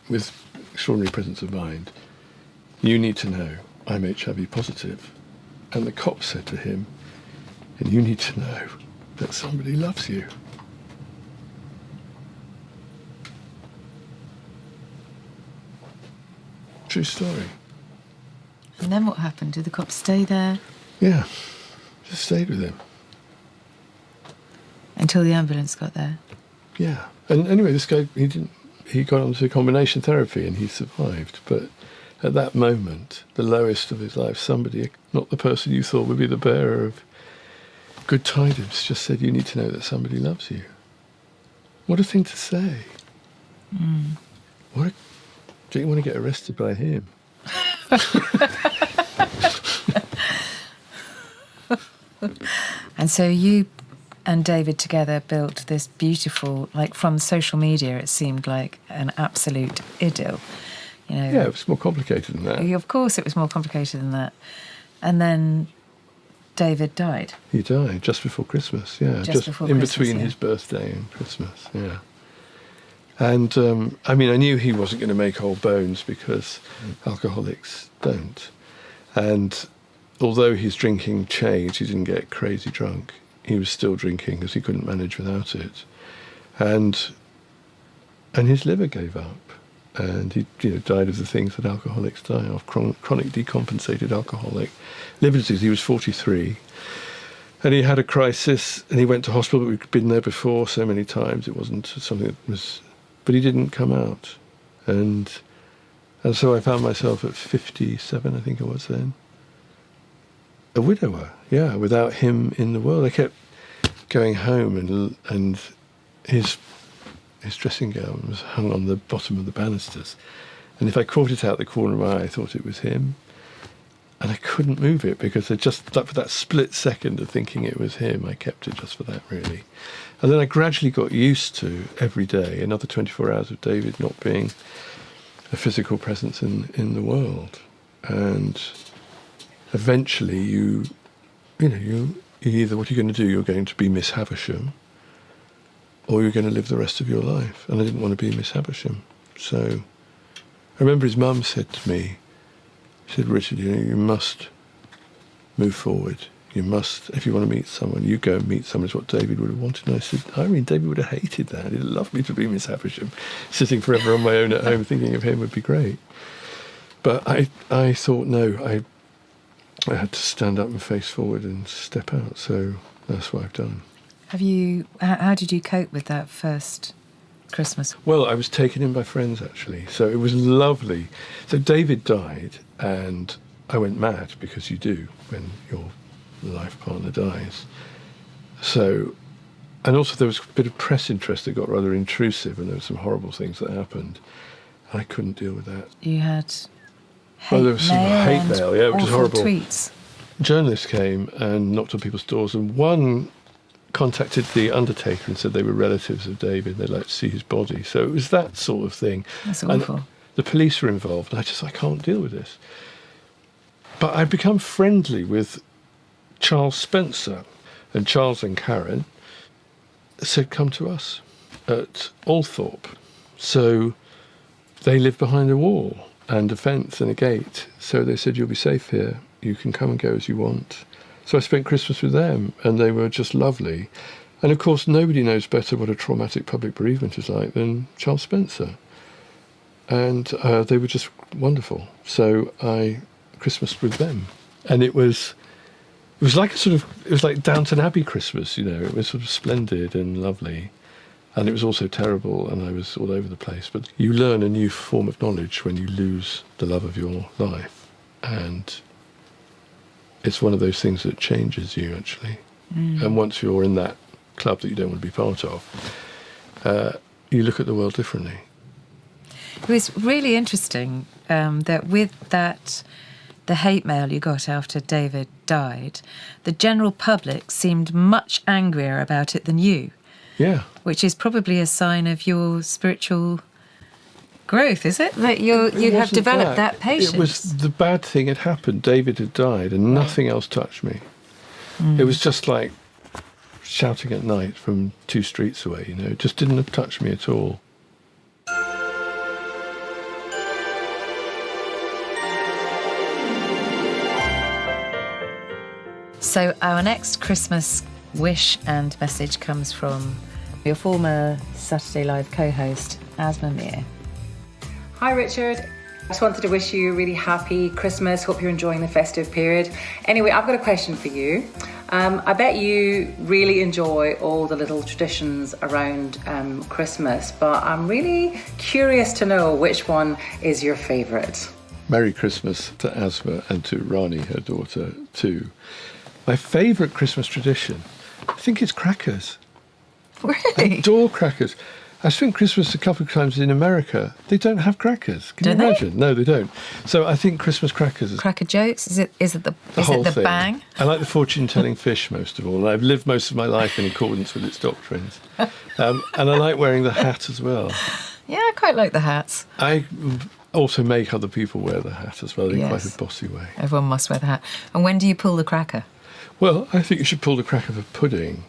with extraordinary presence of mind, "You need to know I'm HIV positive." And the cop said to him, "And you need to know that somebody loves you." True story. And then what happened? Did the cops stay there? Yeah, just stayed with him. Until the ambulance got there? Yeah. And anyway, this guy, he got onto combination therapy and he survived. But at that moment, the lowest of his life, somebody, not the person you thought would be the bearer of good tidings, just said, "You need to know that somebody loves you." What a thing to say. Mm. Do you want to get arrested by him? And so you and David together built this beautiful, from social media, it seemed like an absolute idyll. Yeah, it was more complicated than that. Of course it was more complicated than that. And then David died. He died just before Christmas, yeah. Just before in Christmas, between his birthday and Christmas, yeah. And, I knew he wasn't going to make old bones because alcoholics don't. And although his drinking changed, he didn't get crazy drunk. He was still drinking because he couldn't manage without it. And his liver gave up. And he died of the things that alcoholics die of, chronic decompensated alcoholic liver disease. He was 43. And he had a crisis, and he went to hospital, but we'd been there before so many times. It wasn't something that was... But he didn't come out. And so I found myself at 57, I think I was then. A widower, yeah, without him in the world. I kept going home, and his dressing gown was hung on the bottom of the banisters. And if I caught it out the corner of my eye, I thought it was him. And I couldn't move it because for that split second of thinking it was him, I kept it just for that, really. And then I gradually got used to every day, another 24 hours of David not being a physical presence in the world. And eventually you either, what are you going to do? You're going to be Miss Havisham, or you're going to live the rest of your life. And I didn't want to be Miss Havisham. So I remember his mum said to me, she said, "Richard, you must move forward. You must, if you want to meet someone, you go and meet someone." Is what David would have wanted. And I said, David would have hated that. He'd love me to be Miss Havisham. Sitting forever on my own at home thinking of him would be great. But I thought, no, I had to stand up and face forward and step out. So that's what I've done. How did you cope with that first Christmas? Well, I was taken in by friends, actually. So it was lovely. So David died, and I went mad, because you do when your life partner dies. So, and also there was a bit of press interest that got rather intrusive, and there were some horrible things that happened. I couldn't deal with that. You had there was some hate mail, yeah, which was horrible. Tweets. Journalists came and knocked on people's doors, and one contacted the undertaker and said they were relatives of David, they'd like to see his body. So it was that sort of thing. That's awful. And the police were involved, and I can't deal with this. But I'd become friendly with Charles Spencer, and Charles and Karen said, "Come to us at Althorpe." So they lived behind a wall and a fence and a gate. So they said, "You'll be safe here. You can come and go as you want." So I spent Christmas with them, and they were just lovely. And of course, nobody knows better what a traumatic public bereavement is like than Charles Spencer. And they were just wonderful. So I Christmas with them, and it was like it was like Downton Abbey Christmas. It was sort of splendid and lovely, and it was also terrible, and I was all over the place. But you learn a new form of knowledge when you lose the love of your life, and it's one of those things that changes you, actually. And once you're in that club that you don't want to be part of, you look at the world differently. It was really interesting that with the hate mail you got after David died, the general public seemed much angrier about it than you. Yeah. Which is probably a sign of your spiritual growth, is it? That you have developed that patience. It was the bad thing had happened. David had died and nothing else touched me. It was just like shouting at night from 2 streets away, you know. It just didn't touch me at all. So our next Christmas wish and message comes from your former Saturday Live co-host, Asma Mir. Hi Richard, I just wanted to wish you a really happy Christmas. Hope you're enjoying the festive period. Anyway, I've got a question for you. I bet you really enjoy all the little traditions around Christmas, but I'm really curious to know which one is your favourite. Merry Christmas to Asma and to Rani, her daughter, too. My favourite Christmas tradition, I think it's crackers. Really? I adore crackers. I spent Christmas a couple of times in America. They don't have crackers. Can you imagine? No, they don't. So I think Christmas crackers is Cracker jokes? Is it the whole thing. bang? I like the fortune-telling fish most of all. I've lived most of my life in accordance with its doctrines. And I like wearing the hat as well. Yeah, I quite like the hats. I also make other people wear the hat as well in quite a bossy way. Everyone must wear the hat. And when do you pull the cracker? Well, I think you should pull the cracker for pudding.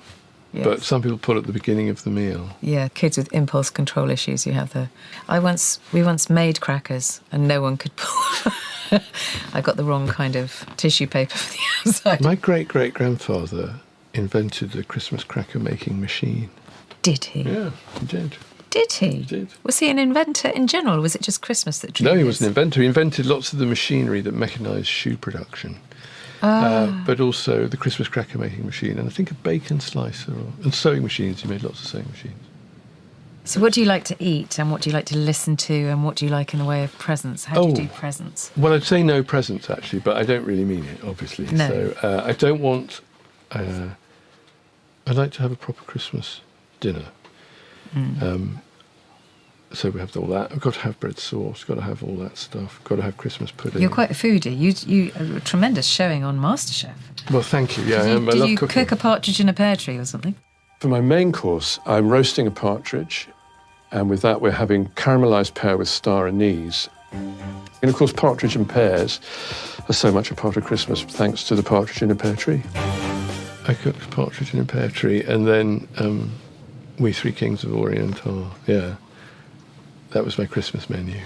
Yes. But some people pull at the beginning of the meal. Yeah, kids with impulse control issues, you have the... We once made crackers and no one could pull... I got the wrong kind of tissue paper for the outside. My great-great-grandfather invented the Christmas cracker making machine. Did he? Yeah, he did. Did he? He did. Was he an inventor in general, or was it just Christmas that drew No, he this? was an inventor. He invented lots of the machinery that mechanised shoe production. But also the Christmas cracker making machine, and I think a bacon slicer, and sewing machines. He made lots of sewing machines. So what do you like to eat, and what do you like to listen to, and what do you like in the way of presents? How do you do presents? Well, I'd say no presents, actually, but I don't really mean it, obviously. No. So I don't want... I'd like to have a proper Christmas dinner. So we have all that. I've got to have bread sauce, got to have all that stuff, got to have Christmas pudding. You're quite a foodie. You a tremendous showing on MasterChef. Well, thank you. Yeah, I love Did you cooking. cook a partridge in a pear tree or something? For my main course, I'm roasting a partridge, and with that we're having caramelised pear with star anise. And of course, partridge and pears are so much a part of Christmas thanks to the partridge in a pear tree. I cooked partridge in a pear tree, and then We Three Kings of Oriental. Yeah, that was my Christmas menu.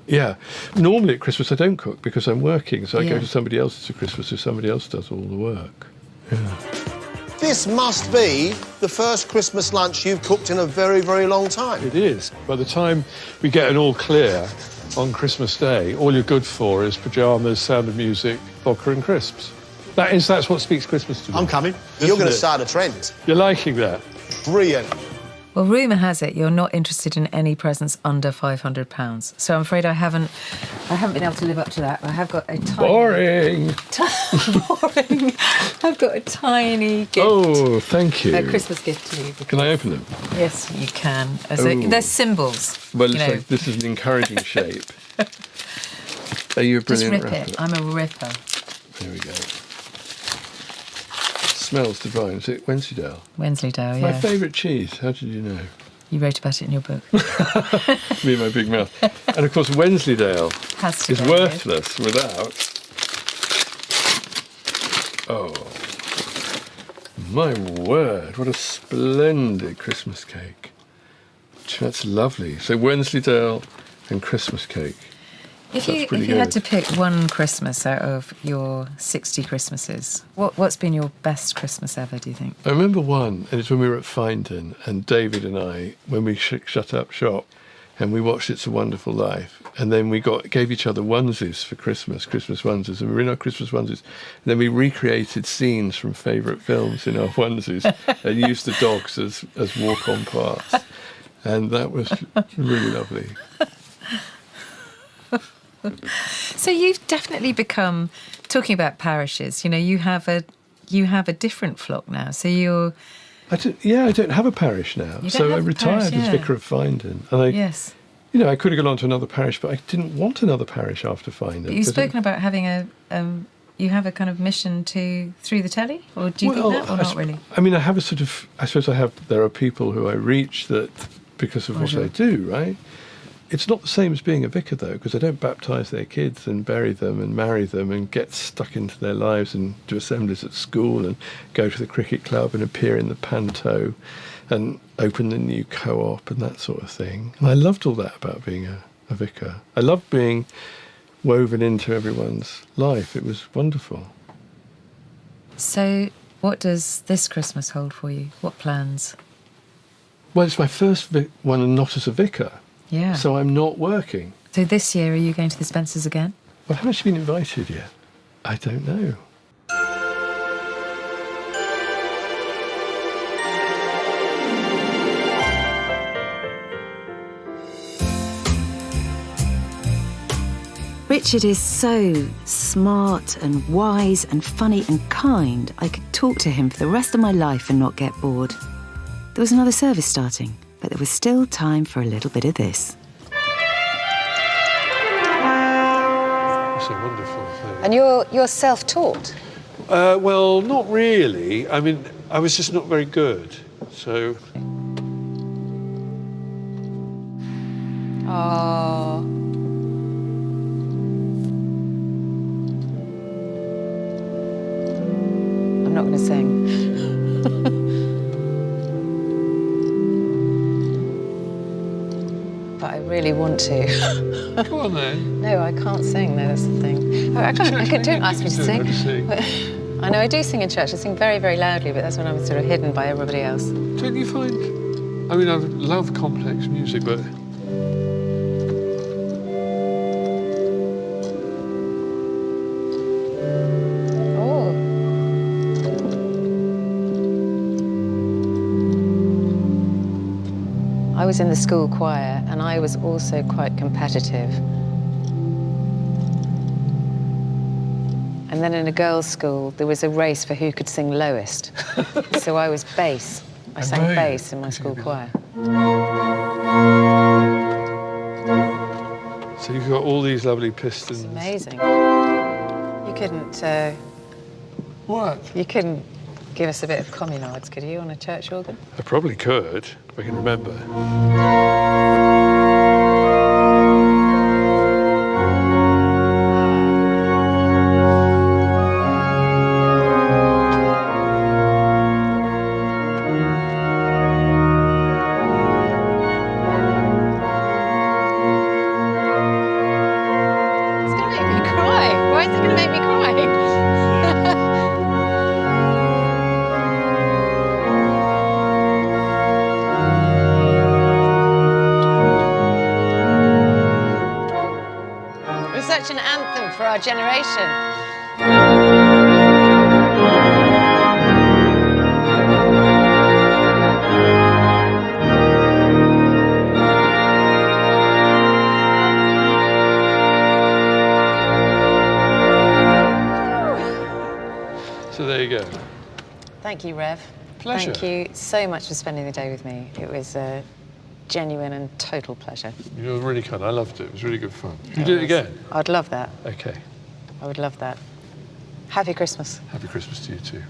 Yeah, normally at Christmas I don't cook because I'm working, so I go to somebody else's at Christmas if somebody else does all the work. Yeah. This must be the first Christmas lunch you've cooked in a very, very long time. It is. By the time we get an all clear on Christmas Day, all you're good for is pyjamas, Sound of Music, vodka and crisps. That's what speaks Christmas to me. I'm coming. You're going to start a trend. You're liking that? Brilliant. Well, rumour has it you're not interested in any presents under £500. So I'm afraid I haven't been able to live up to that. I have got a tiny... Boring! Boring! I've got a tiny gift. Oh, thank you. A Christmas gift to you. Can I open them? Yes, you can. They're symbols. Well, it's like this is an encouraging shape. Are you a brilliant Just rip rapper? it. I'm a ripper. There we go. Smells divine. Is it Wensleydale? Wensleydale, My yeah. favourite cheese. How did you know? You wrote about it in your book. Me and my big mouth. And of course, Wensleydale Has to is go, worthless without. Oh, my word! What a splendid Christmas cake. That's lovely. So Wensleydale and Christmas cake. If you had to pick one Christmas out of your 60 Christmases, what's been your best Christmas ever, do you think? I remember one, and it's when we were at Findon, and David and I, when we shut up shop, and we watched It's a Wonderful Life, and then we gave each other onesies for Christmas onesies, and we were in our Christmas onesies, and then we recreated scenes from favourite films in our onesies, and used the dogs as walk-on parts, and that was really lovely. So you've definitely become, talking about parishes, you have you have a different flock now. So you're... I don't have a parish now. So I retired as vicar of Findon. And yes. You know, I could have gone on to another parish, but I didn't want another parish after Findon. But you've spoken about having you have a kind of mission through the telly? Or do you think that, or not really? I mean, I have there are people who I reach that because of what I do, right? It's not the same as being a vicar, though, because I don't baptise their kids and bury them and marry them and get stuck into their lives and do assemblies at school and go to the cricket club and appear in the panto and open the new co-op and that sort of thing. And I loved all that about being a vicar. I loved being woven into everyone's life. It was wonderful. So what does this Christmas hold for you? What plans? Well, it's my first one and not as a vicar. Yeah. So I'm not working. So this year, are you going to the Spencers again? Well, I haven't actually been invited yet. I don't know. Richard is so smart and wise and funny and kind. I could talk to him for the rest of my life and not get bored. There was another service starting, but there was still time for a little bit of this. It's a wonderful thing. And you're self-taught? Well, not really. I mean, I was just not very good, so... Oh. I'm not going to sing. But I really want to. Come on, then. No, I can't sing. No, that's the thing. Don't ask me to sing. I know I do sing in church. I sing very, very loudly, but that's when I'm sort of hidden by everybody else. Don't you find... I mean, I love complex music, but... I was in the school choir and I was also quite competitive. And then in a girls' school, there was a race for who could sing lowest. So I was bass. I sang bass in my school choir. So you've got all these lovely pistons. It's amazing. You couldn't... What? You couldn't give us a bit of communards, could you, on a church organ? I probably could, if I can remember. It's going to make me cry. Why is it going to make me cry? Such an anthem for our generation. So there you go. Thank you, Rev. Pleasure. Thank you so much for spending the day with me. It was a genuine and total pleasure. You were really kind. I loved it. It was really good fun. You do it again? I'd love that. Okay. I would love that. Happy Christmas. Happy Christmas to you too.